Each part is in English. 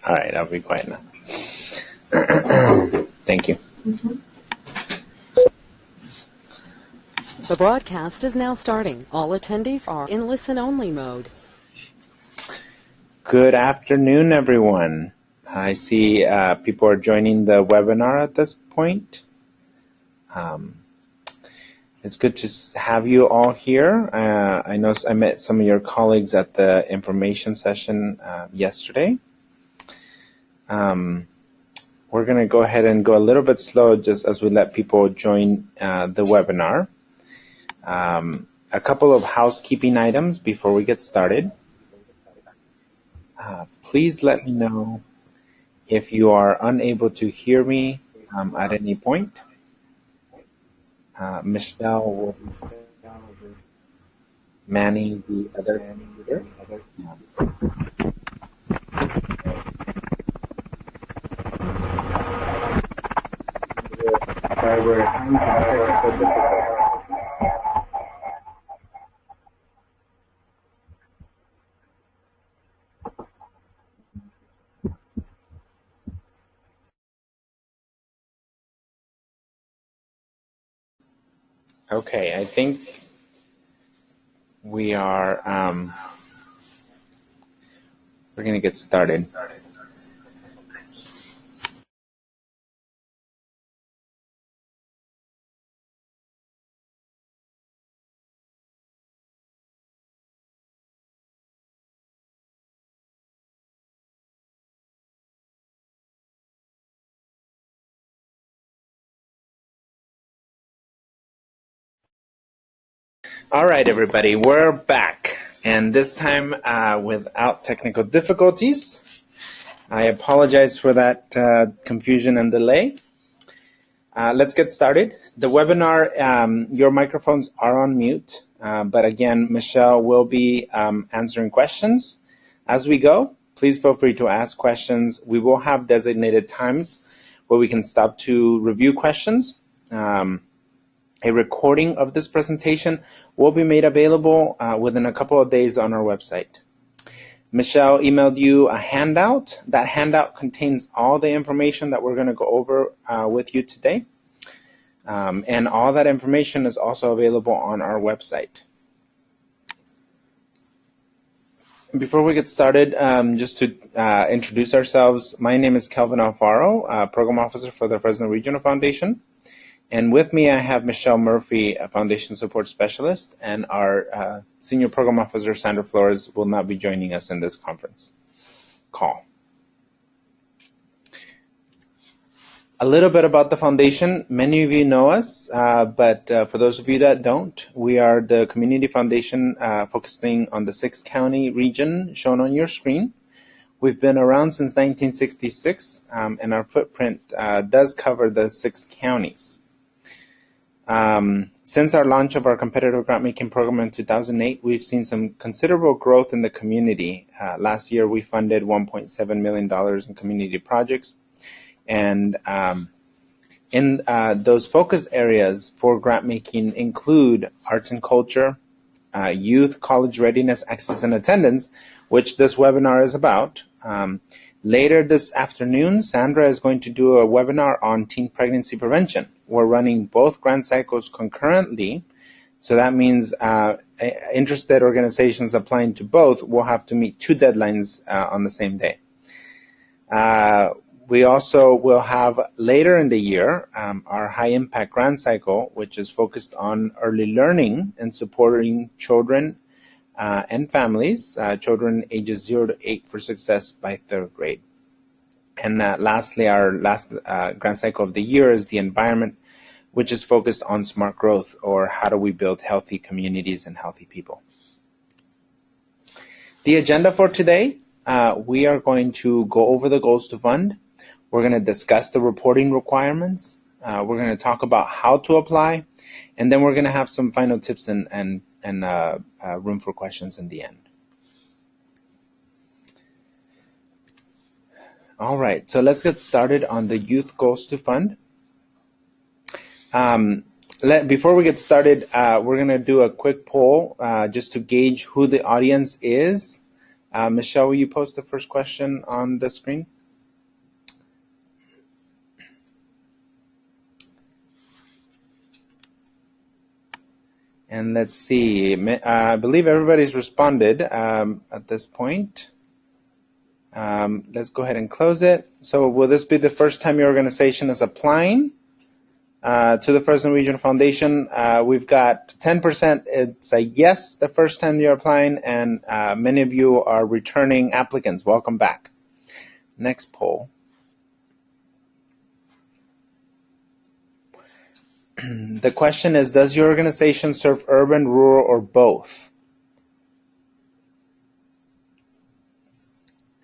All right, I'll be quiet now. Thank you. The broadcast is now starting. All attendees are in listen-only mode. Good afternoon, everyone. I see people are joining the webinar at this point. It's good to have you all here. I know I met some of your colleagues at the information session yesterday. We're going to go ahead and go a little bit slow just as we let people join the webinar. A couple of housekeeping items before we get started. Please let me know if you are unable to hear me at any point. Michelle will be manning the other computer. Okay, I think we are, we're going to get started. All right, everybody, we're back, and this time without technical difficulties. I apologize for that confusion and delay. Let's get started. The webinar, your microphones are on mute, but again, Michelle will be answering questions as we go. Please feel free to ask questions. We will have designated times where we can stop to review questions. A recording of this presentation will be made available within a couple of days on our website. Michelle emailed you a handout. That handout contains all the information that we're going to go over with you today. And all that information is also available on our website. Before we get started, just to introduce ourselves, my name is Kelvin Alfaro, Program Officer for the Fresno Regional Foundation. And with me, I have Michelle Murphy, a Foundation Support Specialist, and our Senior Program Officer, Sandra Flores, will not be joining us in this conference call. A little bit about the Foundation. Many of you know us, but for those of you that don't, we are the community foundation focusing on the 6-county region shown on your screen. We've been around since 1966, and our footprint does cover the 6 counties. Since our launch of our competitive grant-making program in 2008, we've seen some considerable growth in the community. Last year, we funded $1.7 million in community projects. And in those focus areas for grant-making include arts and culture, youth, college readiness, access, and attendance, which this webinar is about. Later this afternoon, Sandra is going to do a webinar on teen pregnancy prevention. We're running both grant cycles concurrently, so that means interested organizations applying to both will have to meet 2 deadlines on the same day. We also will have later in the year our high-impact grant cycle, which is focused on early learning and supporting children and families, children ages 0 to 8 for success by 3rd grade. And lastly, our last grant cycle of the year is the environment, which is focused on smart growth, or how do we build healthy communities and healthy people. The agenda for today, we are going to go over the goals to fund. We're going to discuss the reporting requirements. We're going to talk about how to apply, and then we're going to have some final tips and room for questions in the end. All right, so let's get started on the youth goals to fund. Before we get started, we're going to do a quick poll just to gauge who the audience is Michelle, will you post the first question on the screen? And let's see, I believe everybody's responded at this point. Let's go ahead and close it. So will this be the first time your organization is applying to the Fresno Regional Foundation? We've got 10%, it's a yes the first time you're applying, and many of you are returning applicants. Welcome back. Next poll. The question is, does your organization serve urban, rural, or both?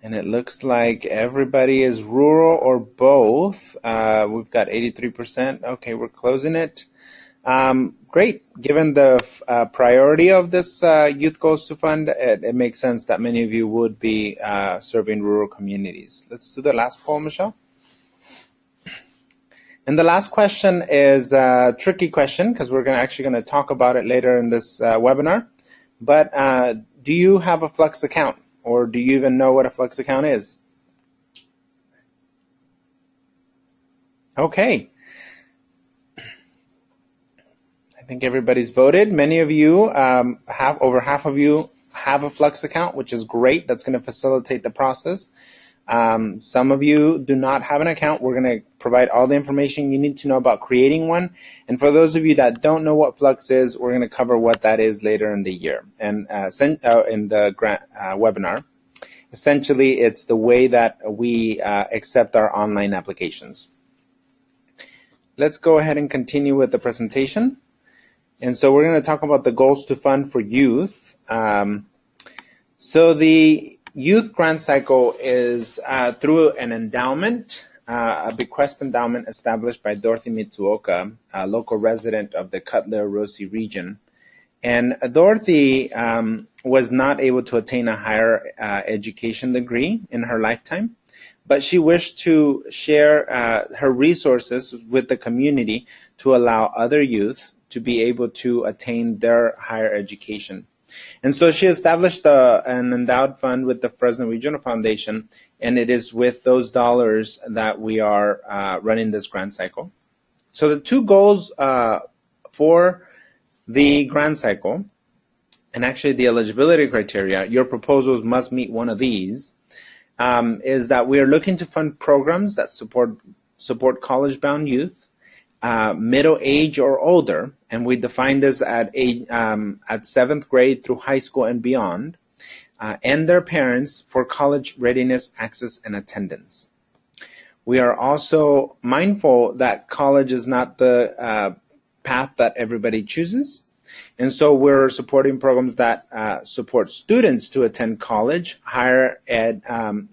And it looks like everybody is rural or both. We've got 83%. Okay, we're closing it. Great. Given the priority of this Youth Goals to Fund, it makes sense that many of you would be serving rural communities. Let's do the last poll, Michelle. And the last question is a tricky question because we're actually going to talk about it later in this webinar. But do you have a Flex account, or do you even know what a Flex account is? Okay. I think everybody's voted. Many of you over half of you have a Flex account, which is great. That's going to facilitate the process. Some of you do not have an account. We're going to provide all the information you need to know about creating one. And for those of you that don't know what Flex is, we're going to cover what that is later in the year and in the webinar. Essentially, it's the way that we accept our online applications. Let's go ahead and continue with the presentation. And so we're going to talk about the goals to fund for youth. So the Youth Grant Cycle is through an endowment, a bequest endowment established by Dorothy Mitsuoka, a local resident of the Cutler-Orosi region. And Dorothy was not able to attain a higher education degree in her lifetime, but she wished to share her resources with the community to allow other youth to be able to attain their higher education. And so she established an endowed fund with the Fresno Regional Foundation, and it is with those dollars that we are running this grant cycle. So the two goals for the grant cycle, and actually the eligibility criteria, your proposals must meet one of these, is that we are looking to fund programs that support college-bound youth, middle age or older, and we define this at 7th grade through high school and beyond, and their parents for college readiness, access, and attendance. We are also mindful that college is not the path that everybody chooses, and so we're supporting programs that support students to attend college, higher ed,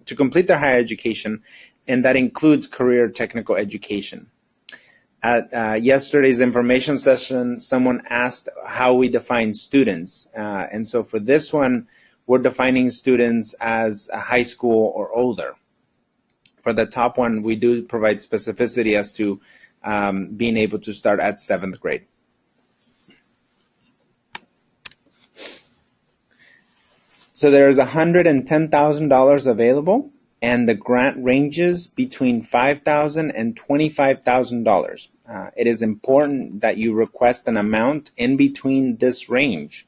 to complete their higher education, and that includes career technical education. At yesterday's information session, someone asked how we define students. And so for this one, we're defining students as a high school or older. For the top one, we do provide specificity as to being able to start at 7th grade. So there's $110,000 available, and the grant ranges between $5,000 and $25,000. It is important that you request an amount in between this range,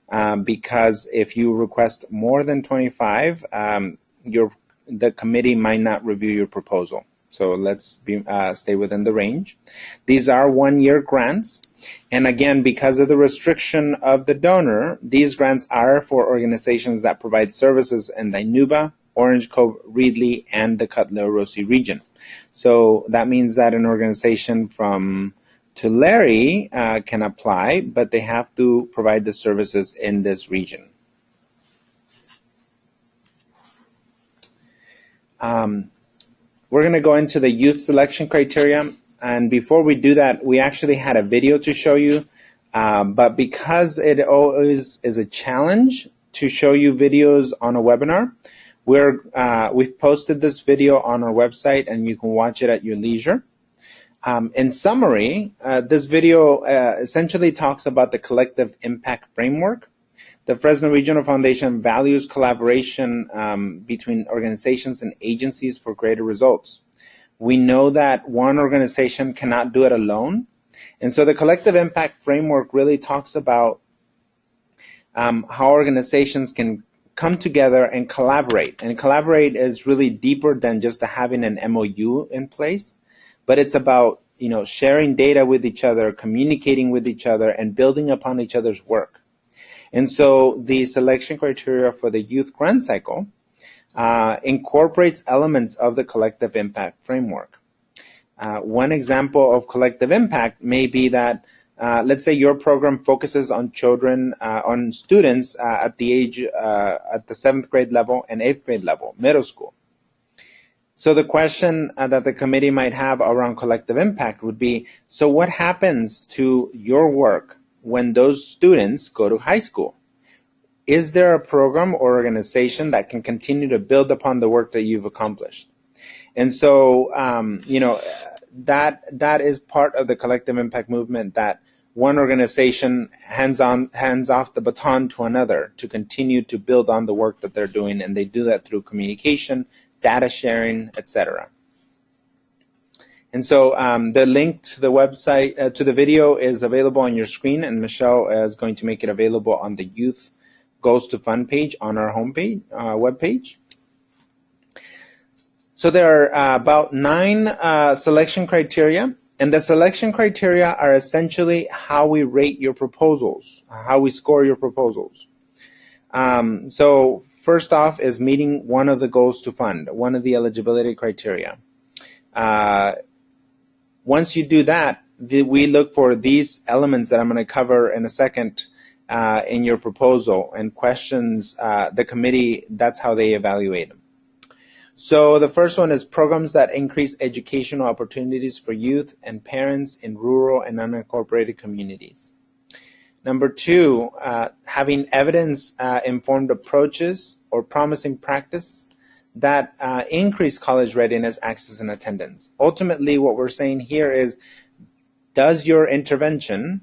because if you request more than 25, the committee might not review your proposal. So let's stay within the range. These are one-year grants. And again, because of the restriction of the donor, these grants are for organizations that provide services in Dinuba, Orange, Cove, Reedley, and the Cutler-Orosi region. So that means that an organization from Tulare can apply, but they have to provide the services in this region. We're going to go into the youth selection criteria, and before we do that, we actually had a video to show you, but because it always is a challenge to show you videos on a webinar, we've posted this video on our website, and you can watch it at your leisure. In summary, this video essentially talks about the collective impact framework. The Fresno Regional Foundation values collaboration between organizations and agencies for greater results. We know that one organization cannot do it alone, and so the collective impact framework really talks about how organizations can come together and collaborate. And collaborate is really deeper than just having an MOU in place, but it's about sharing data with each other, communicating with each other, and building upon each other's work. And so the selection criteria for the youth grant cycle incorporates elements of the collective impact framework. One example of collective impact may be that let's say your program focuses on children, on students at the 7th grade level and 8th grade level, middle school. So the question that the committee might have around collective impact would be, so what happens to your work when those students go to high school? Is there a program or organization that can continue to build upon the work that you've accomplished? And so, that is part of the collective impact movement, that one organization hands off the baton to another to continue to build on the work that they're doing, and they do that through communication, data sharing, etc. And so the link to the website, to the video is available on your screen, and Michelle is going to make it available on the Youth Goals to Fund page on our homepage, webpage. So there are about 9 selection criteria, and the selection criteria are essentially how we rate your proposals, how we score your proposals. So first off is meeting one of the goals to fund, one of the eligibility criteria. Once you do that, we look for these elements that I'm going to cover in a second in your proposal, and questions the committee, that's how they evaluate them. So the first one is programs that increase educational opportunities for youth and parents in rural and unincorporated communities. Number 2, having evidence-informed approaches or promising practice that increase college readiness, access, and attendance. Ultimately, what we're saying here is, does your intervention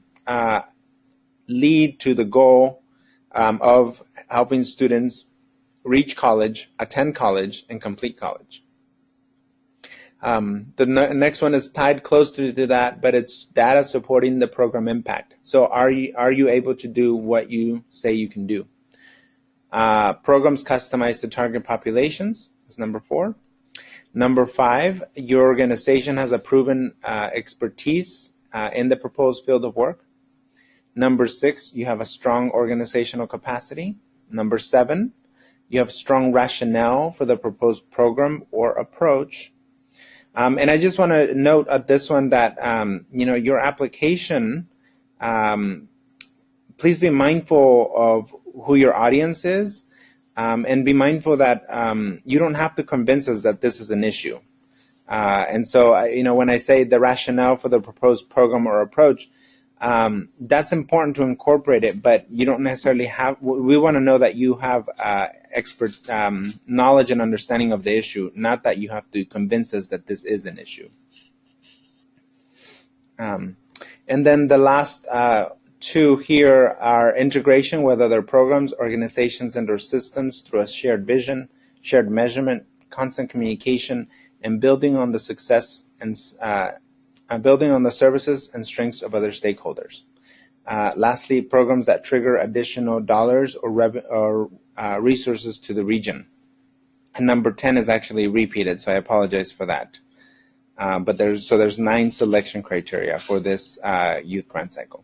lead to the goal of helping students reach college, attend college, and complete college? The next one is tied closely to that, but it's data supporting the program impact. So are you able to do what you say you can do? Programs customized to target populations is number 4. Number 5, your organization has a proven expertise in the proposed field of work. Number 6, you have a strong organizational capacity. Number 7, you have strong rationale for the proposed program or approach. And I just want to note at this one that, your application, please be mindful of who your audience is, and be mindful that you don't have to convince us that this is an issue. And so, when I say the rationale for the proposed program or approach, that's important to incorporate it, but you don't necessarily have, we want to know that you have expert knowledge and understanding of the issue, not that you have to convince us that this is an issue. And then the last 2 here are integration with other programs, organizations, and/or systems through a shared vision, shared measurement, constant communication, and building on the success and building on the services and strengths of other stakeholders. Lastly, programs that trigger additional dollars or resources to the region. And number 10 is actually repeated, so I apologize for that. But there's 9 selection criteria for this youth grant cycle.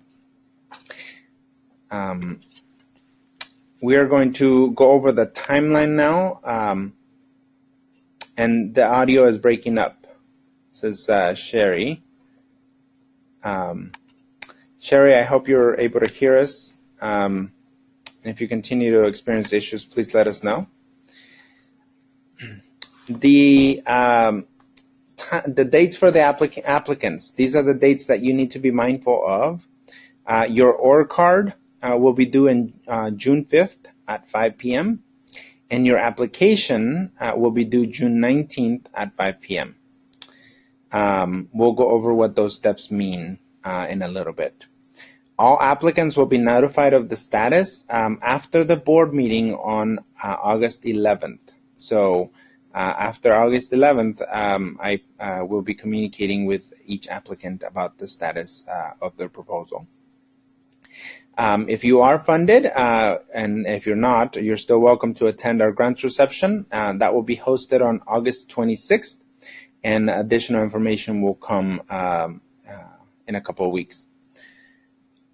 We are going to go over the timeline now, and the audio is breaking up. This is Sherry. Sherry, I hope you're able to hear us. And if you continue to experience issues, please let us know. The dates for the applicants, these are the dates that you need to be mindful of. Your OR card will be due in June 5th at 5 p.m. and your application will be due June 19th at 5 p.m. We'll go over what those steps mean in a little bit. All applicants will be notified of the status after the board meeting on August 11th. So after August 11th, I will be communicating with each applicant about the status of their proposal. If you are funded, and if you're not, you're still welcome to attend our grants reception. That will be hosted on August 26th, and additional information will come in a couple of weeks.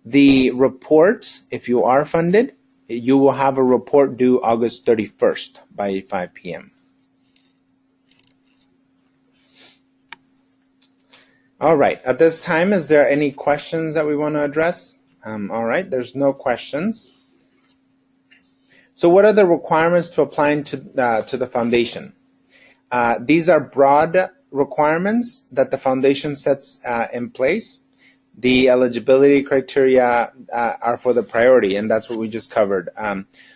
The reports, if you are funded, you will have a report due August 31st by 5 p.m. All right, at this time, is there any questions that we want to address? All right, there's no questions. So what are the requirements to applying to the foundation? These are broad requirements that the foundation sets in place. The eligibility criteria are for the priority, and that's what we just covered.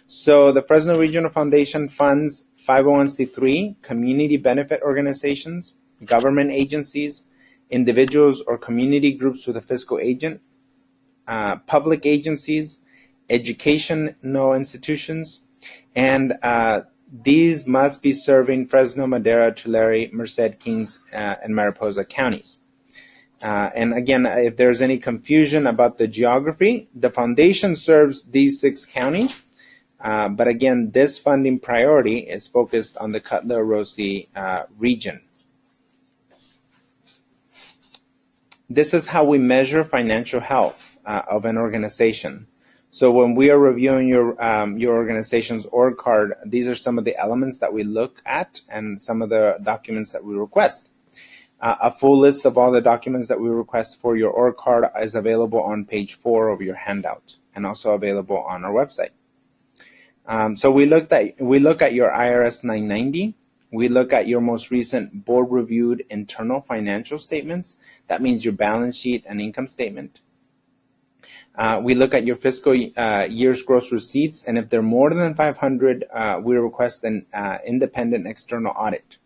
So the Fresno Regional Foundation funds 501c3, community benefit organizations, government agencies, individuals or community groups with a fiscal agent, public agencies, educational institutions, and these must be serving Fresno, Madera, Tulare, Merced, Kings, and Mariposa counties. And again, if there's any confusion about the geography, the foundation serves these 6 counties, but again, this funding priority is focused on the Cutler-Orosi region. This is how we measure financial health of an organization. So when we are reviewing your organization's org card, these are some of the elements that we look at and some of the documents that we request. A full list of all the documents that we request for your org card is available on page 4 of your handout and also available on our website. So we look at your IRS 990. We look at your most recent board-reviewed internal financial statements. That means your balance sheet and income statement. We look at your fiscal year's gross receipts, and if they're more than 500, we request an independent external audit.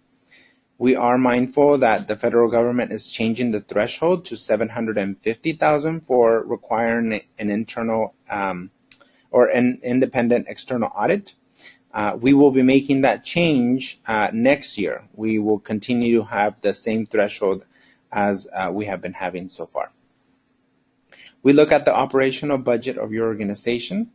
We are mindful that the federal government is changing the threshold to $750,000 for requiring an internal or an independent external audit. We will be making that change next year. We will continue to have the same threshold as we have been having so far. We look at the operational budget of your organization.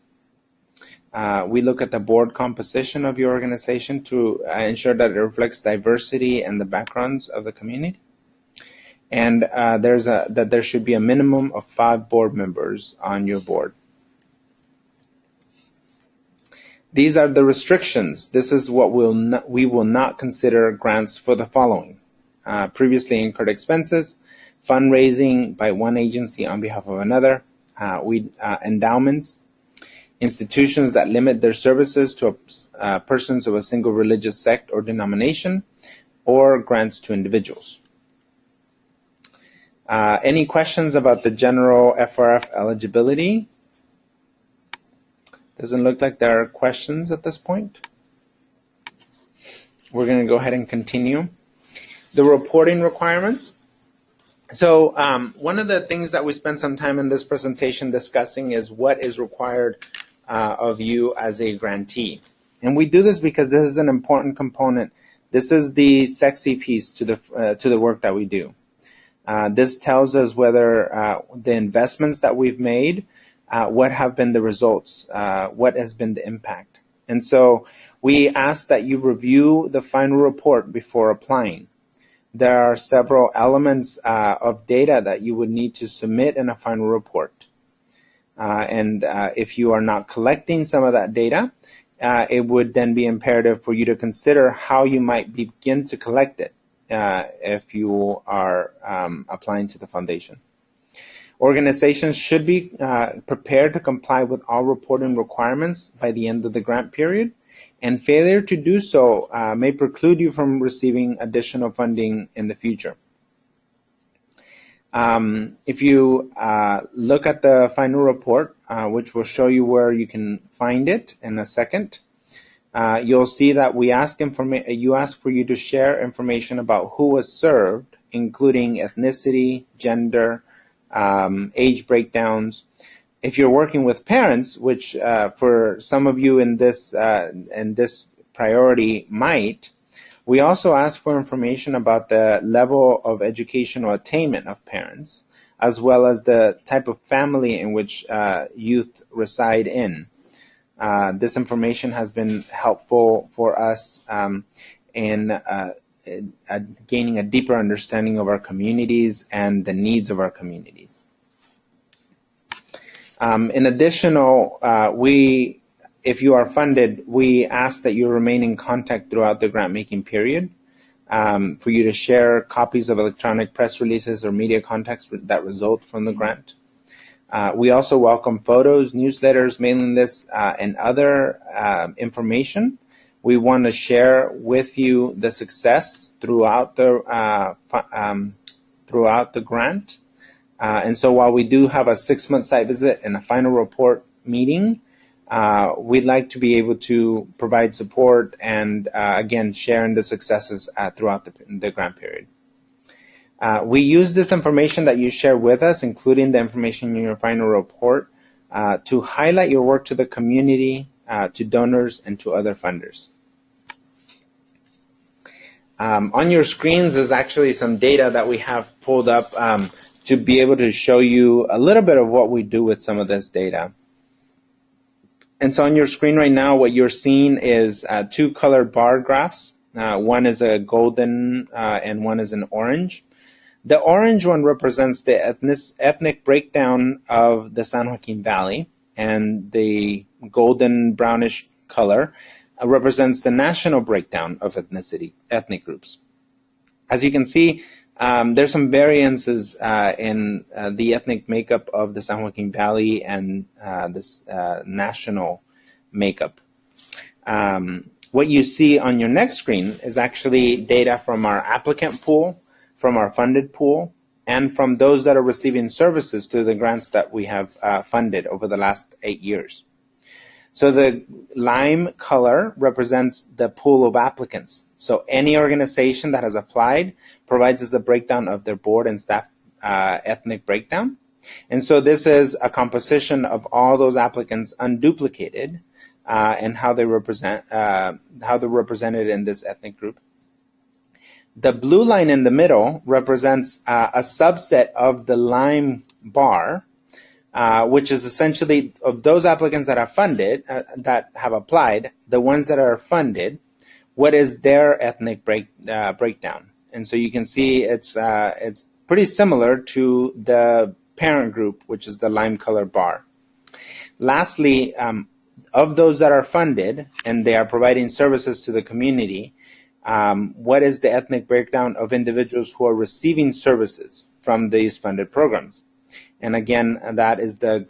We look at the board composition of your organization to ensure that it reflects diversity and the backgrounds of the community. And that there should be a minimum of 5 board members on your board. These are the restrictions. This is what we will not consider grants for the following: previously incurred expenses, fundraising by one agency on behalf of another, endowments, institutions that limit their services to persons of a single religious sect or denomination, or grants to individuals. Any questions about the general FRF eligibility? Doesn't look like there are questions at this point. We're going to go ahead and continue. The reporting requirements. So one of the things that we spent some time in this presentation discussing is what is required of you as a grantee. And we do this because this is an important component. This is the sexy piece to the work that we do. This tells us whether the investments that we've made, what have been the results, what has been the impact. And so we ask that you review the final report before applying. There are several elements of data that you would need to submit in a final report. And if you are not collecting some of that data, it would then be imperative for you to consider how you might begin to collect it if you are applying to the foundation. Organizations should be prepared to comply with all reporting requirements by the end of the grant period, and failure to do so may preclude you from receiving additional funding in the future. If you look at the final report, which will show you where you can find it in a second, you'll see that you ask for you to share information about who was served, including ethnicity, gender, age breakdowns. If you're working with parents, which for some of you in this priority might, we also ask for information about the level of educational attainment of parents, as well as the type of family in which youth reside in. This information has been helpful for us in gaining a deeper understanding of our communities and the needs of our communities. In addition, if you are funded, we ask that you remain in contact throughout the grant-making period, for you to share copies of electronic press releases or media contacts that result from the grant. We also welcome photos, newsletters, mailing lists, and other information. We want to share with you the success throughout the grant. And so while we do have a 6-month site visit and a final report meeting, we'd like to be able to provide support and, again, sharing the successes throughout the grant period. We use this information that you share with us, including the information in your final report, to highlight your work to the community, to donors, and to other funders. On your screens is actually some data that we have pulled up to be able to show you a little bit of what we do with some of this data. And so on your screen right now, what you're seeing is 2 colored bar graphs. One is a golden and one is an orange. The orange one represents the ethnic breakdown of the San Joaquin Valley, and the golden brownish color represents the national breakdown of ethnic groups. As you can see, there's some variances in the ethnic makeup of the San Joaquin Valley and this national makeup. What you see on your next screen is actually data from our applicant pool, from our funded pool, and from those that are receiving services through the grants that we have funded over the last 8 years. So the lime color represents the pool of applicants. So any organization that has applied provides us a breakdown of their board and staff ethnic breakdown. And so this is a composition of all those applicants unduplicated and how they're represented in this ethnic group. The blue line in the middle represents a subset of the lime bar, which is essentially of those applicants that are funded, that have applied, the ones that are funded, what is their ethnic breakdown. And so you can see it's pretty similar to the parent group, which is the lime colored bar. Lastly, of those that are funded and they are providing services to the community, what is the ethnic breakdown of individuals who are receiving services from these funded programs? And again, that is the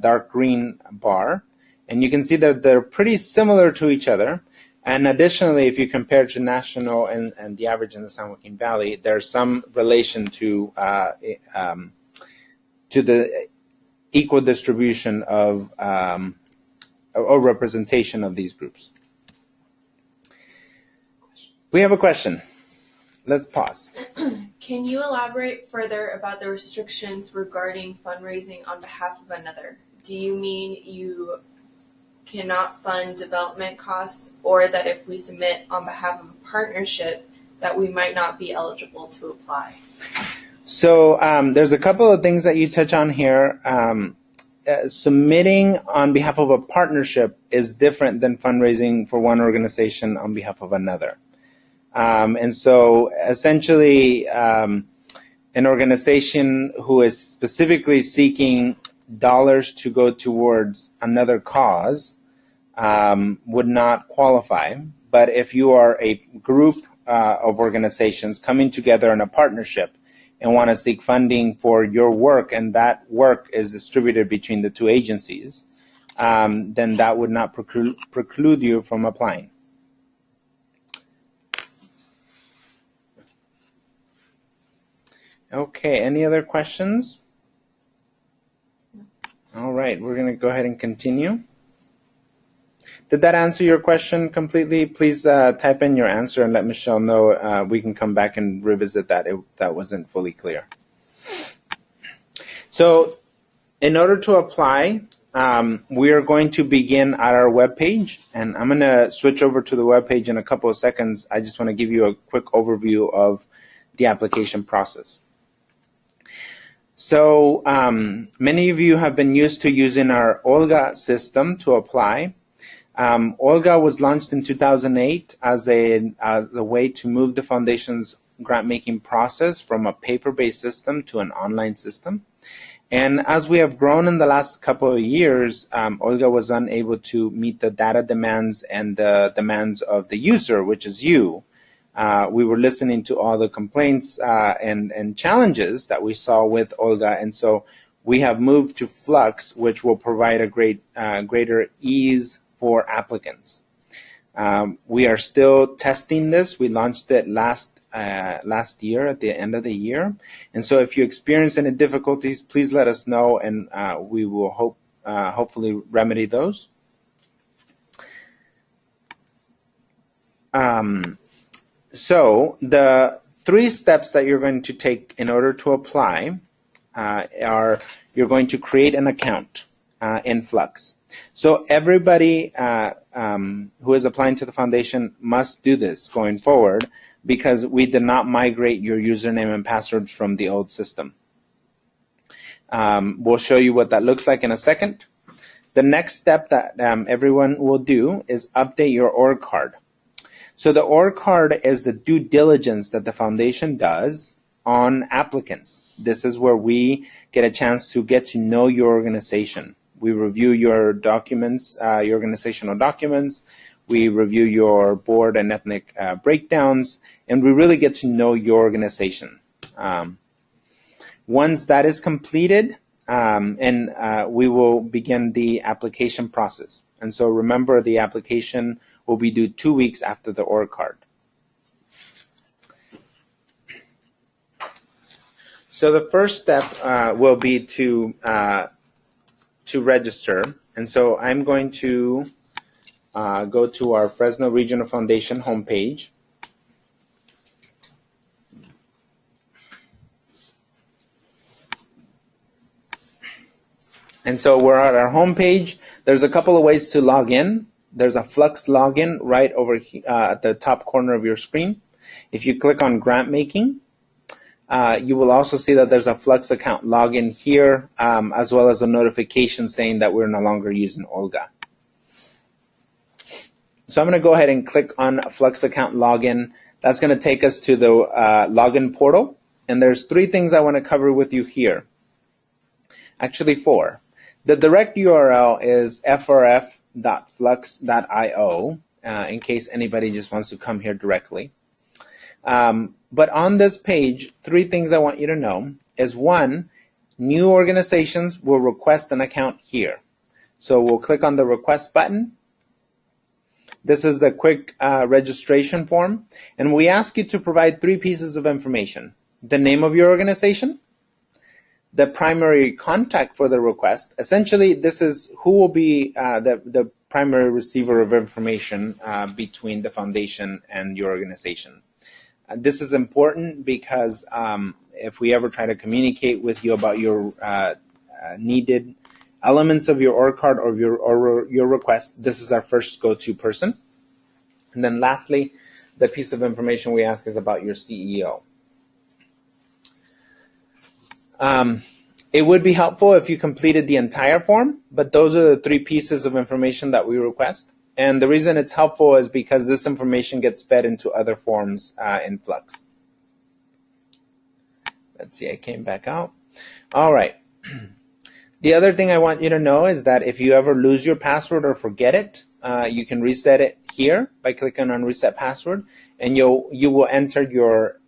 dark green bar. And you can see that they're pretty similar to each other. And additionally, if you compare to national and the average in the San Joaquin Valley, there's some relation to the equal distribution of or representation of these groups. We have a question. Let's pause. Can you elaborate further about the restrictions regarding fundraising on behalf of another? Do you mean you cannot fund development costs, or that if we submit on behalf of a partnership that we might not be eligible to apply? So there's a couple of things that you touch on here. Submitting on behalf of a partnership is different than fundraising for one organization on behalf of another. And so essentially, an organization who is specifically seeking dollars to go towards another cause would not qualify. But if you are a group of organizations coming together in a partnership and want to seek funding for your work, and that work is distributed between the two agencies, then that would not preclude you from applying. Okay, any other questions? All right, we're going to go ahead and continue. Did that answer your question completely? Please type in your answer and let Michelle know. We can come back and revisit that if that wasn't fully clear. So in order to apply, we are going to begin at our webpage, and I'm going to switch over to the webpage in a couple of seconds. I just want to give you a quick overview of the application process. So many of you have been used to using our Olga system to apply. Olga was launched in 2008 as a way to move the foundation's grant-making process from a paper-based system to an online system. And as we have grown in the last couple of years, Olga was unable to meet the data demands and the demands of the user, which is you. We were listening to all the complaints and challenges that we saw with Olga, and so we have moved to Flux, which will provide a greater ease for applicants. We are still testing this. We launched it last year at the end of the year, and so if you experience any difficulties, please let us know, and we will hopefully remedy those. So the 3 steps that you're going to take in order to apply are you're going to create an account in Flux. So everybody who is applying to the foundation must do this going forward, because we did not migrate your username and passwords from the old system. We'll show you what that looks like in a second. The next step that everyone will do is update your org card. So the org card is the due diligence that the foundation does on applicants. This is where we get a chance to get to know your organization. We review your documents, your organizational documents. We review your board and ethnic breakdowns, and we really get to know your organization. Once that is completed, we will begin the application process. And so remember, the application will be due 2 weeks after the org card. So the first step will be to register. And so I'm going to go to our Fresno Regional Foundation homepage. And so we're at our homepage. There's a couple of ways to log in. There's a Flux login right over here, at the top corner of your screen. If you click on grant making, you will also see that there's a Flux account login here, as well as a notification saying that we're no longer using Olga. So I'm going to go ahead and click on Flux account login. That's going to take us to the login portal. And there's 3 things I want to cover with you here. Actually 4. The direct URL is frf.flux.io, in case anybody just wants to come here directly. But on this page, 3 things I want you to know is 1, new organizations will request an account here. So we'll click on the request button. This is the quick registration form, and we ask you to provide 3 pieces of information: the name of your organization, the primary contact for the request. Essentially, this is who will be the primary receiver of information between the foundation and your organization. This is important because if we ever try to communicate with you about your needed elements of your org card or your request, this is our first go-to person. And then lastly, the piece of information we ask is about your CEO. It would be helpful if you completed the entire form, but those are the 3 pieces of information that we request. And the reason it's helpful is because this information gets fed into other forms in Flux. Let's see, I came back out. All right. The other thing I want you to know is that if you ever lose your password or forget it, you can reset it here by clicking on Reset Password, and you will enter your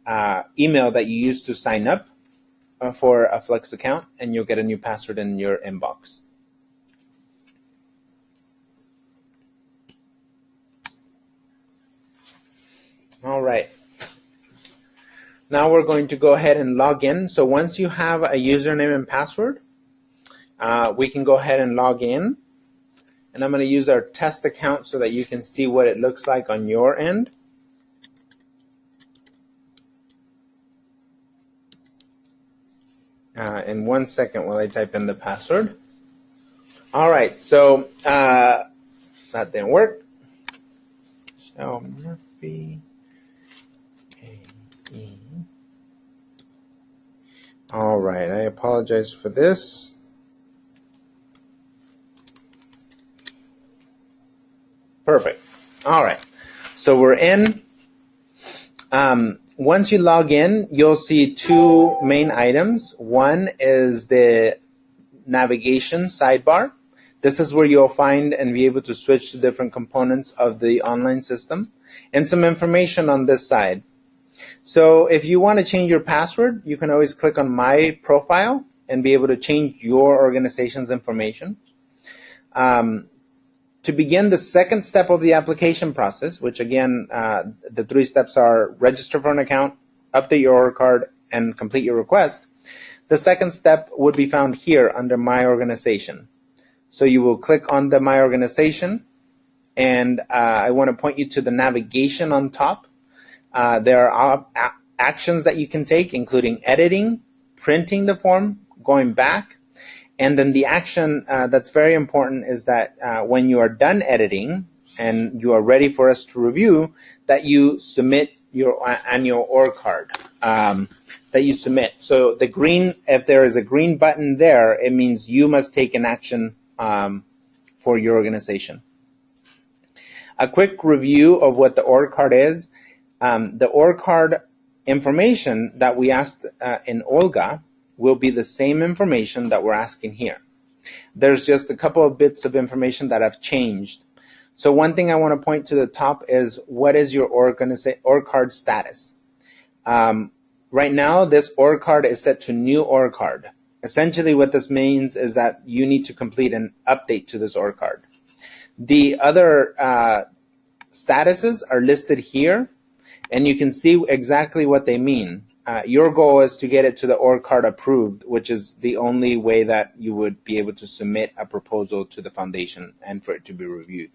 email that you used to sign up for a Flux account, and you'll get a new password in your inbox. All right. Now we're going to go ahead and log in. So once you have a username and password, we can go ahead and log in. And I'm going to use our test account so that you can see what it looks like on your end. in 1 second while I type in the password. All right, so that didn't work. Michelle Murphy. A-E. All right, I apologize for this. Perfect. All right, so we're in. Once you log in, you'll see two main items. One is the navigation sidebar. This is where you'll find and be able to switch to different components of the online system, and some information on this side. So if you want to change your password, you can always click on My Profile and be able to change your organization's information. To begin the second step of the application process, which again, the 3 steps are register for an account, update your org card, and complete your request. The second step would be found here under My Organization. So you will click on the My Organization, and I want to point you to the navigation on top. There are actions that you can take, including editing, printing the form, going back, and then the action that's very important is that when you are done editing and you are ready for us to review, that you submit your annual org card that you submit. So the green, if there is a green button there, it means you must take an action for your organization. A quick review of what the org card is. The org card information that we asked in Olga will be the same information that we're asking here. There's just a couple of bits of information that have changed. So one thing I want to point to the top is, what is your org card status? Right now, this org card is set to new org card. Essentially what this means is that you need to complete an update to this org card. The other statuses are listed here, and you can see exactly what they mean. Your goal is to get it to the org card approved, which is the only way that you would be able to submit a proposal to the foundation and for it to be reviewed.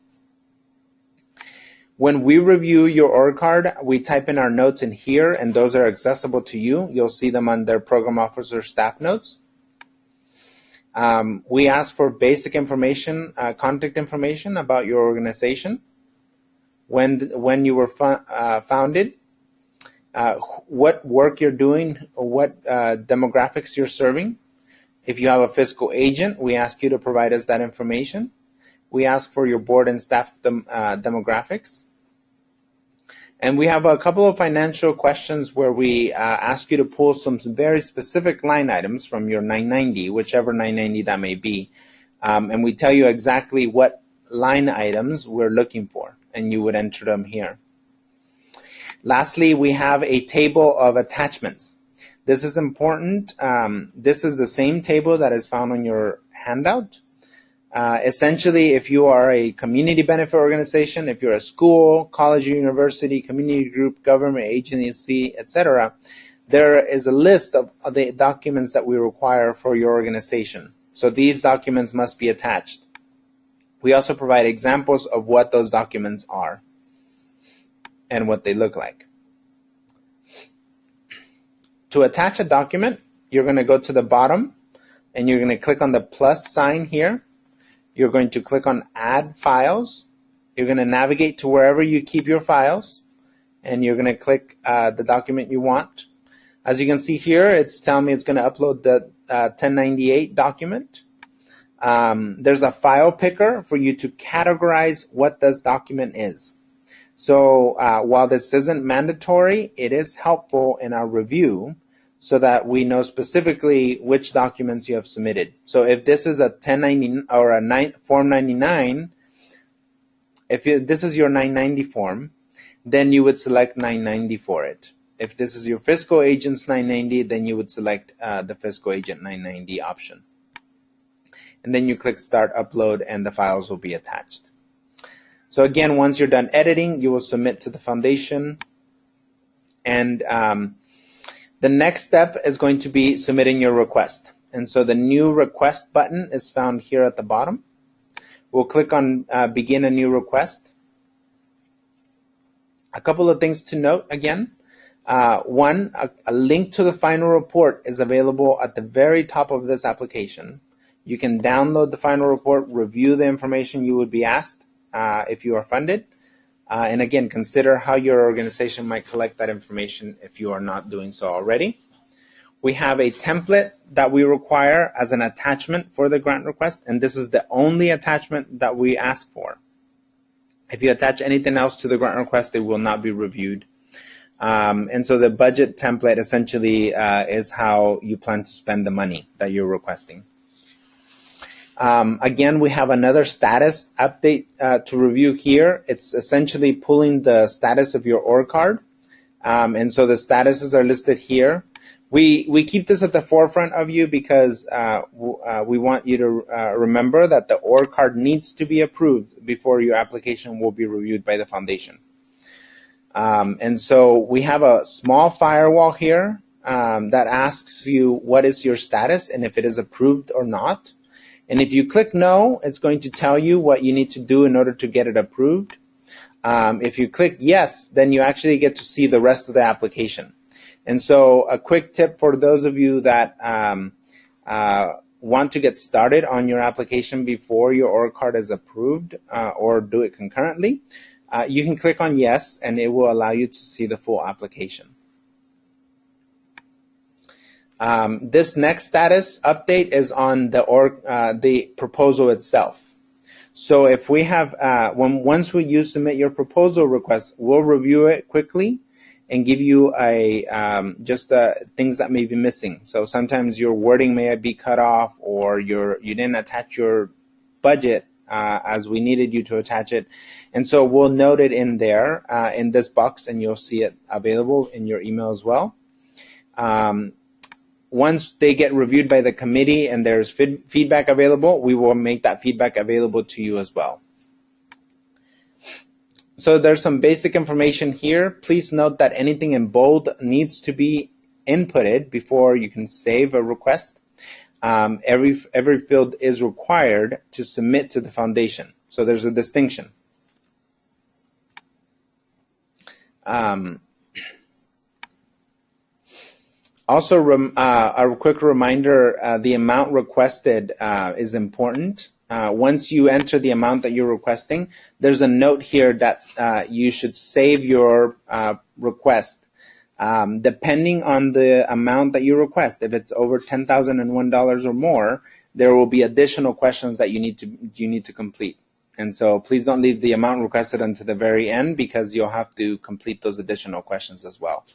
When we review your org card, we type in our notes in here, and those are accessible to you. You'll see them under Program Officer Staff Notes. We ask for basic information, contact information about your organization, when you were founded, what work you're doing, what demographics you're serving. If you have a fiscal agent, we ask you to provide us that information. We ask for your board and staff demographics. And we have a couple of financial questions where we ask you to pull some very specific line items from your 990, whichever 990 that may be. And we tell you exactly what line items we're looking for, and you would enter them here. Lastly, we have a table of attachments. This is important. This is the same table that is found on your handout. Essentially, if you are a community benefit organization, if you're a school, college, university, community group, government agency, etc., there is a list of the documents that we require for your organization. So these documents must be attached. We also provide examples of what those documents are and what they look like. To attach a document, you're going to go to the bottom and you're going to click on the plus sign here. You're going to click on Add Files. You're going to navigate to wherever you keep your files, and you're going to click the document you want. As you can see here, it's telling me it's going to upload the 1098 document. There's a file picker for you to categorize what this document is. So while this isn't mandatory, it is helpful in our review so that we know specifically which documents you have submitted. So if this is a 1090 or a Form 99, if this is your 990 form, then you would select 990 for it. If this is your fiscal agent's 990, then you would select the fiscal agent 990 option. And then you click Start Upload, and the files will be attached. So again, once you're done editing, you will submit to the foundation. And the next step is going to be submitting your request. And so the new request button is found here at the bottom. We'll click on Begin a New Request. A couple of things to note again. One, a link to the final report is available at the very top of this application. You can download the final report, review the information you would be asked if you are funded, and again, consider how your organization might collect that information if you are not doing so already. We have a template that we require as an attachment for the grant request, and this is the only attachment that we ask for. If you attach anything else to the grant request, it will not be reviewed. And so the budget template essentially is how you plan to spend the money that you're requesting. Again, we have another status update to review here. It's essentially pulling the status of your org card. And so the statuses are listed here. We keep this at the forefront of you because we want you to remember that the org card needs to be approved before your application will be reviewed by the foundation. And so we have a small firewall here that asks you what is your status and if it is approved or not. And if you click no, it's going to tell you what you need to do in order to get it approved. If you click yes, then you actually get to see the rest of the application. And so a quick tip for those of you that want to get started on your application before your org card is approved or do it concurrently, you can click on yes and it will allow you to see the full application. This next status update is on the proposal itself. So if we have, once you submit your proposal request, we'll review it quickly and give you just things that may be missing. So sometimes your wording may be cut off, or you didn't attach your budget as we needed you to attach it. And so we'll note it in there in this box, and you'll see it available in your email as well. Once they get reviewed by the committee and there's feedback available, we will make that feedback available to you as well. So there's some basic information here. Please note that anything in bold needs to be inputted before you can save a request. Every field is required to submit to the foundation. So there's a distinction. Also, a quick reminder, the amount requested is important. Once you enter the amount that you're requesting, there's a note here that you should save your request. Depending on the amount that you request, if it's over $10,001 or more, there will be additional questions that you need to complete. And so please don't leave the amount requested until the very end, because you'll have to complete those additional questions as well.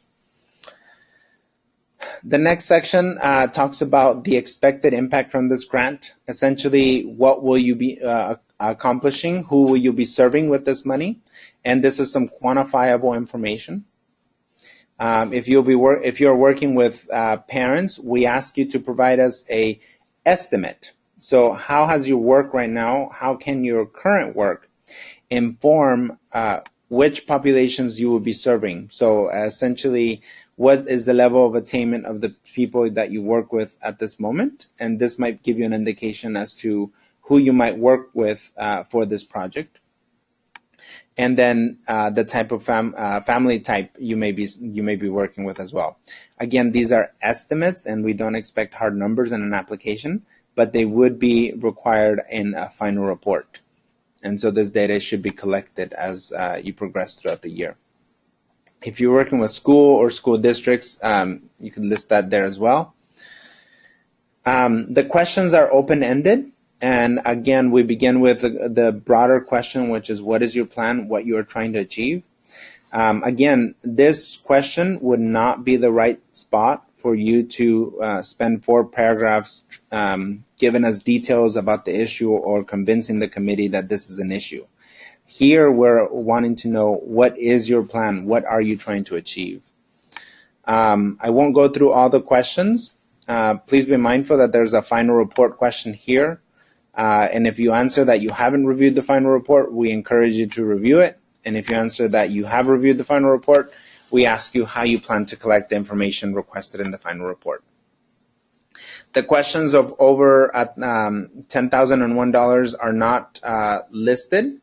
The next section talks about the expected impact from this grant. Essentially, what will you be accomplishing? Who will you be serving with this money? And this is some quantifiable information. If you're working with parents, we ask you to provide us an estimate. So how has your work right now, how can your current work inform which populations you will be serving? So essentially, what is the level of attainment of the people that you work with at this moment? And this might give you an indication as to who you might work with for this project. And then the type of family type you may be working with as well. Again, these are estimates, and we don't expect hard numbers in an application, but they would be required in a final report. And so this data should be collected as you progress throughout the year. If you're working with school or school districts, you can list that there as well. The questions are open-ended. And again, we begin with the broader question, which is, what is your plan, what you are trying to achieve? Again, this question would not be the right spot for you to spend 4 paragraphs giving us details about the issue or convincing the committee that this is an issue. Here, we're wanting to know, what is your plan? What are you trying to achieve? I won't go through all the questions. Please be mindful that there's a final report question here. And if you answer that you haven't reviewed the final report, we encourage you to review it. And if you answer that you have reviewed the final report, we ask you how you plan to collect the information requested in the final report. The questions of over $10,001 are not listed.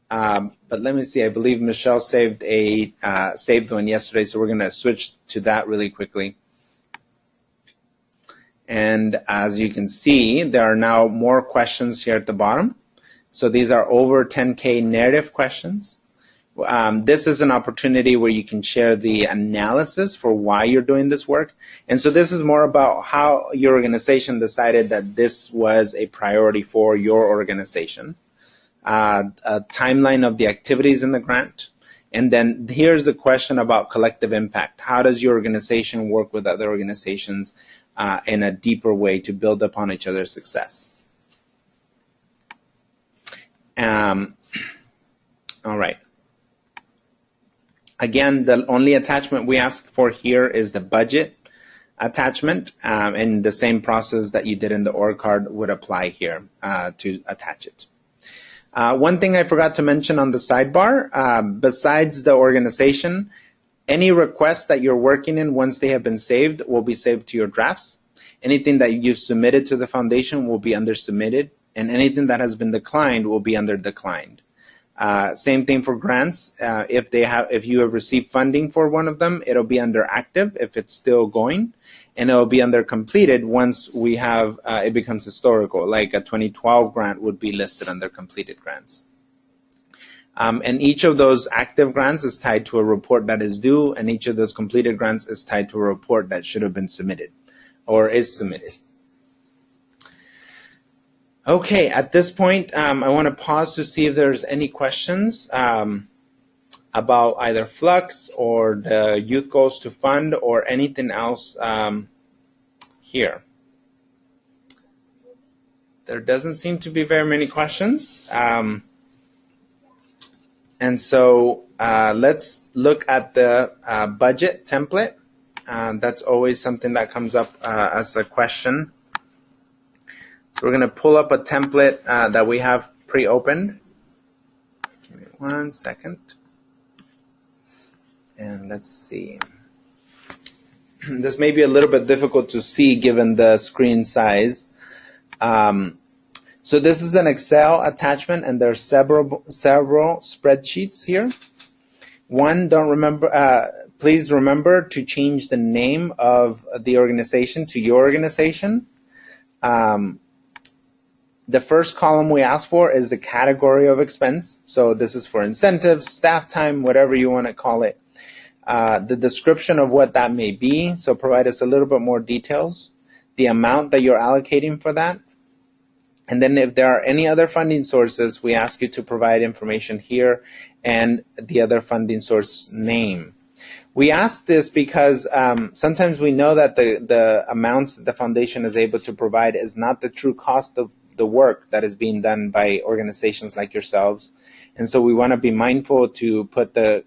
But let me see, I believe Michelle saved one yesterday, so we're going to switch to that really quickly. And as you can see, there are now more questions here at the bottom. So these are over 10K narrative questions. This is an opportunity where you can share the analysis for why you're doing this work. And so this is more about how your organization decided that this was a priority for your organization, a timeline of the activities in the grant, and then here's a question about collective impact. How does your organization work with other organizations in a deeper way to build upon each other's success? All right. Again, the only attachment we ask for here is the budget attachment, and the same process that you did in the org card would apply here to attach it. One thing I forgot to mention on the sidebar, besides the organization, any requests that you're working in, once they have been saved, will be saved to your drafts. Anything that you've submitted to the foundation will be under submitted, and anything that has been declined will be under declined. Same thing for grants. If you have received funding for one of them, it'll be under active if it's still going, and it'll be under completed once we have it becomes historical. Like a 2012 grant would be listed under completed grants. And each of those active grants is tied to a report that is due, and each of those completed grants is tied to a report that should have been submitted or is submitted. Okay, at this point, I want to pause to see if there's any questions about either Flux or the youth goals to fund or anything else here. There doesn't seem to be very many questions. And so let's look at the budget template. That's always something that comes up as a question. So we're going to pull up a template that we have pre-opened. Give me 1 second. And let's see. This may be a little bit difficult to see given the screen size. So this is an Excel attachment, and there's several spreadsheets here. One, please remember to change the name of the organization to your organization. The first column we ask for is the category of expense. So this is for incentives, staff time, whatever you want to call it. The description of what that may be, so provide us a little bit more details. The amount that you're allocating for that. And then if there are any other funding sources, we ask you to provide information here and the other funding source name. We ask this because sometimes we know that the amounts that the foundation is able to provide is not the true cost of the work that is being done by organizations like yourselves. And so we want to be mindful to put the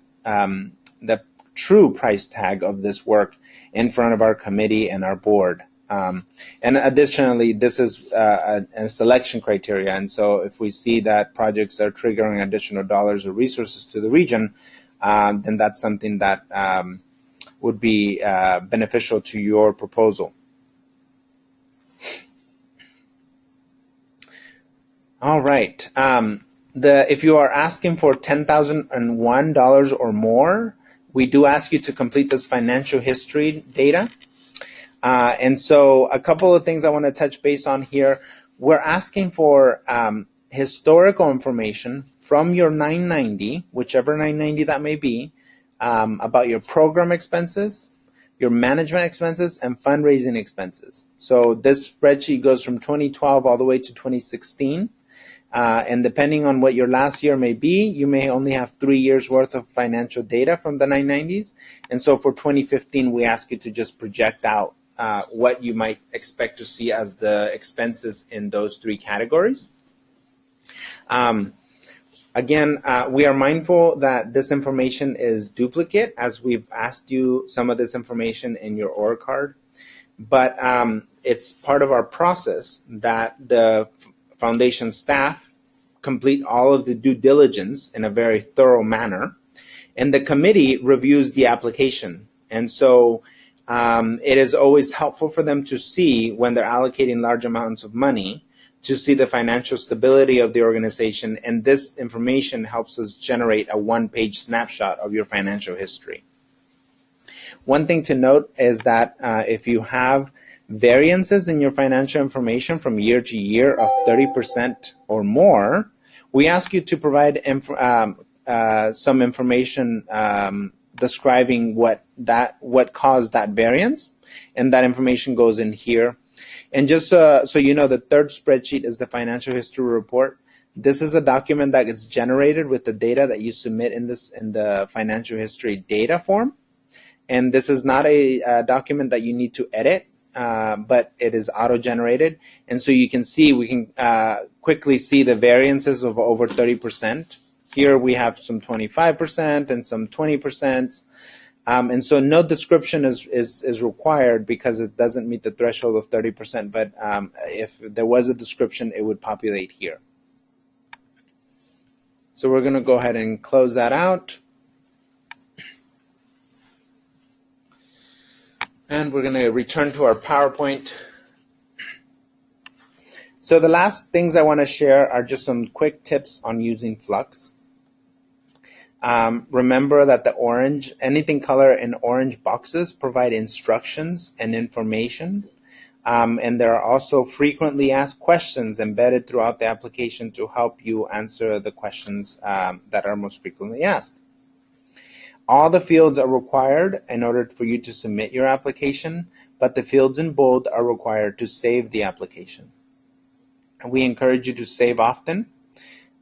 true price tag of this work in front of our committee and our board. And additionally, this is a selection criteria. And so if we see that projects are triggering additional dollars or resources to the region, then that's something that would be beneficial to your proposal. All right. If you are asking for $10,001 or more, we do ask you to complete this financial history data. And so a couple of things I want to touch base on here. We're asking for historical information from your 990, whichever 990 that may be, about your program expenses, your management expenses, and fundraising expenses. So this spreadsheet goes from 2012 all the way to 2016. And depending on what your last year may be, you may only have 3 years worth of financial data from the 990s. And so for 2015, we ask you to just project out what you might expect to see as the expenses in those 3 categories. Again, we are mindful that this information is duplicate, as we've asked you some of this information in your org card. But it's part of our process that the foundation staff complete all of the due diligence in a very thorough manner, and the committee reviews the application. And so it is always helpful for them to see when they're allocating large amounts of money to see the financial stability of the organization, and this information helps us generate a one-page snapshot of your financial history. One thing to note is that if you have variances in your financial information from year to year of 30% or more, we ask you to provide some information describing what caused that variance, and that information goes in here. And just so you know, the third spreadsheet is the financial history report. This is a document that gets generated with the data that you submit in the financial history data form. And this is not a document that you need to edit, but it is auto-generated. And so you can see, we can quickly see the variances of over 30%. Here we have some 25% and some 20%. And so no description is required because it doesn't meet the threshold of 30%, but if there was a description, it would populate here. So we're going to go ahead and close that out. And we're going to return to our PowerPoint. So the last things I want to share are just some quick tips on using Flux. Remember that the orange, anything color in orange boxes provide instructions and information. And there are also frequently asked questions embedded throughout the application to help you answer the questions that are most frequently asked. All the fields are required in order for you to submit your application, but the fields in bold are required to save the application. And we encourage you to save often.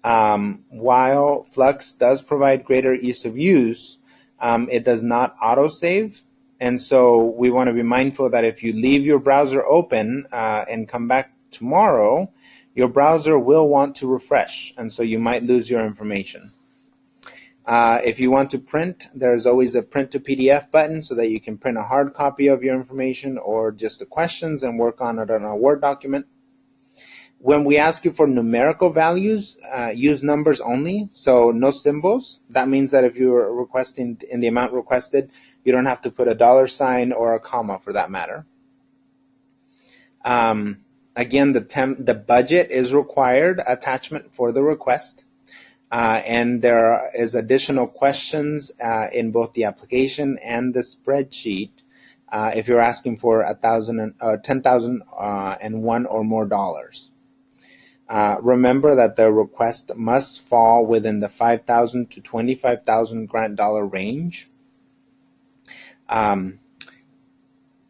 While Flux does provide greater ease of use, it does not auto-save. And so we want to be mindful that if you leave your browser open and come back tomorrow, your browser will want to refresh, and so you might lose your information. If you want to print, there's always a print to PDF button so that you can print a hard copy of your information or just the questions and work on it on a Word document. When we ask you for numerical values, use numbers only, so no symbols. That means that if you're requesting in the amount requested, you don't have to put a $ or a comma for that matter. Again, the budget is required attachment for the request. And there is additional questions in both the application and the spreadsheet if you're asking for $10,001 or more dollars. Remember that the request must fall within the $5,000 to $25,000 grant dollar range.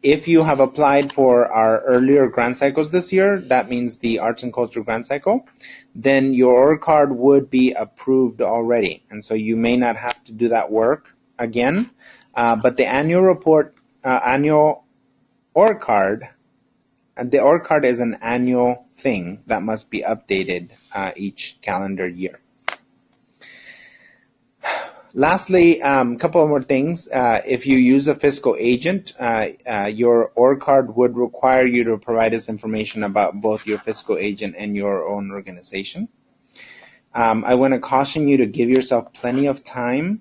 If you have applied for our earlier grant cycles this year, that means the Arts and Culture grant cycle, then your org card would be approved already. And so you may not have to do that work again. But the annual report, annual org card, the org card is an annual thing that must be updated each calendar year. Lastly, a couple of more things. If you use a fiscal agent, your org card would require you to provide us information about both your fiscal agent and your own organization. I want to caution you to give yourself plenty of time.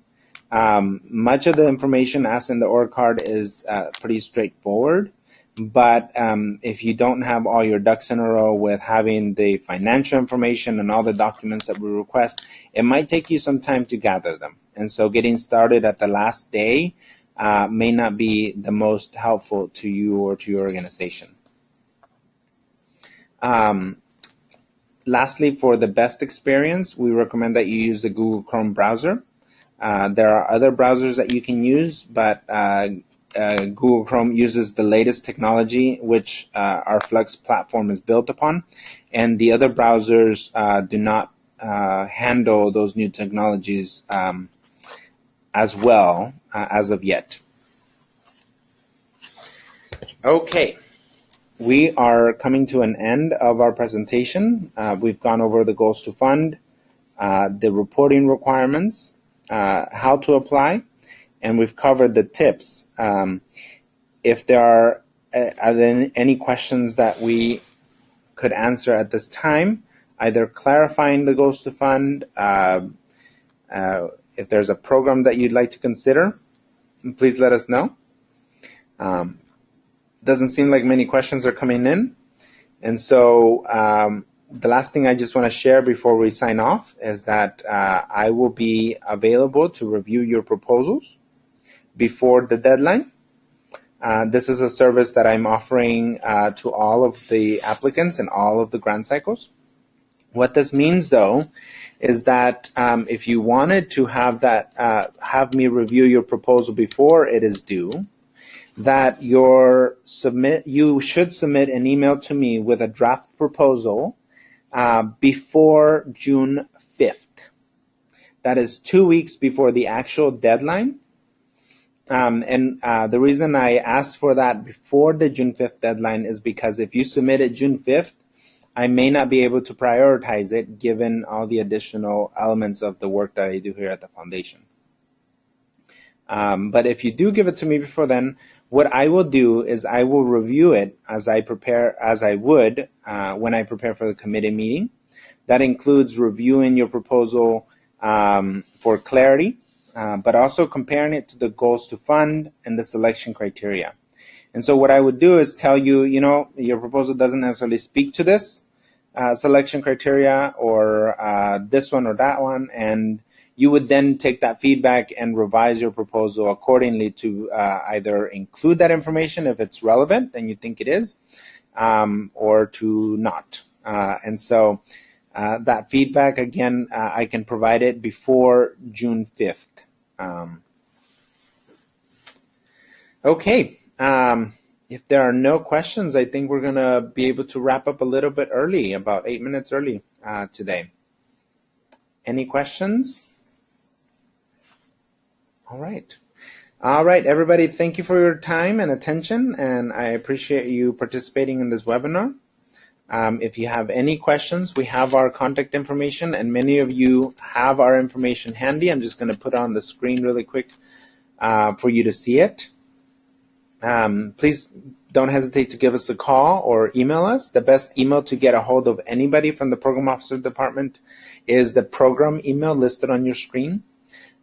Much of the information asked in the org card is pretty straightforward. But if you don't have all your ducks in a row with having the financial information and all the documents that we request, it might take you some time to gather them. And so getting started at the last day may not be the most helpful to you or to your organization. Lastly, for the best experience, we recommend that you use the Google Chrome browser. There are other browsers that you can use, but Google Chrome uses the latest technology, which our Flux platform is built upon, and the other browsers do not handle those new technologies as well as of yet. Okay, we are coming to an end of our presentation. We've gone over the goals to fund, the reporting requirements, how to apply, and we've covered the tips. If there are any questions that we could answer at this time, either clarifying the goals to fund, if there's a program that you'd like to consider, please let us know. Doesn't seem like many questions are coming in, and so the last thing I just want to share before we sign off is that I will be available to review your proposals before the deadline. This is a service that I'm offering to all of the applicants and all of the grant cycles. What this means, though, is that if you wanted to have me review your proposal before it is due, that you should submit an email to me with a draft proposal before June 5th. That is 2 weeks before the actual deadline. The reason I asked for that before the June 5th deadline is because if you submit it June 5th, I may not be able to prioritize it given all the additional elements of the work that I do here at the foundation. But if you do give it to me before then, what I will do is I will review it as I would when I prepare for the committee meeting. That includes reviewing your proposal for clarity, but also comparing it to the goals to fund and the selection criteria. And so what I would do is tell you, your proposal doesn't necessarily speak to this selection criteria or this one or that one, and you would then take that feedback and revise your proposal accordingly to either include that information if it's relevant and you think it is, or to not. And so that feedback, again, I can provide it before June 5th. Okay. If there are no questions, I think we're going to be able to wrap up a little bit early, about 8 minutes early today. Any questions? All right. All right, everybody, thank you for your time and attention, and I appreciate you participating in this webinar. If you have any questions, we have our contact information, and many of you have our information handy. I'm just going to put it on the screen really quick for you to see it. Please don't hesitate to give us a call or email us. The best email to get a hold of anybody from the Program Officer Department is the program email listed on your screen.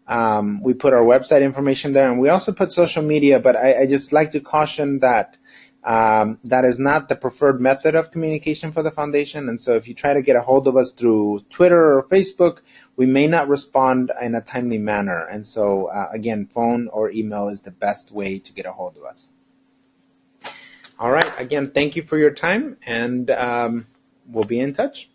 We put our website information there, and we also put social media, but I just like to caution that that is not the preferred method of communication for the foundation, and so if you try to get a hold of us through Twitter or Facebook, we may not respond in a timely manner, and so again, phone or email is the best way to get a hold of us. All right, again, thank you for your time, and we'll be in touch.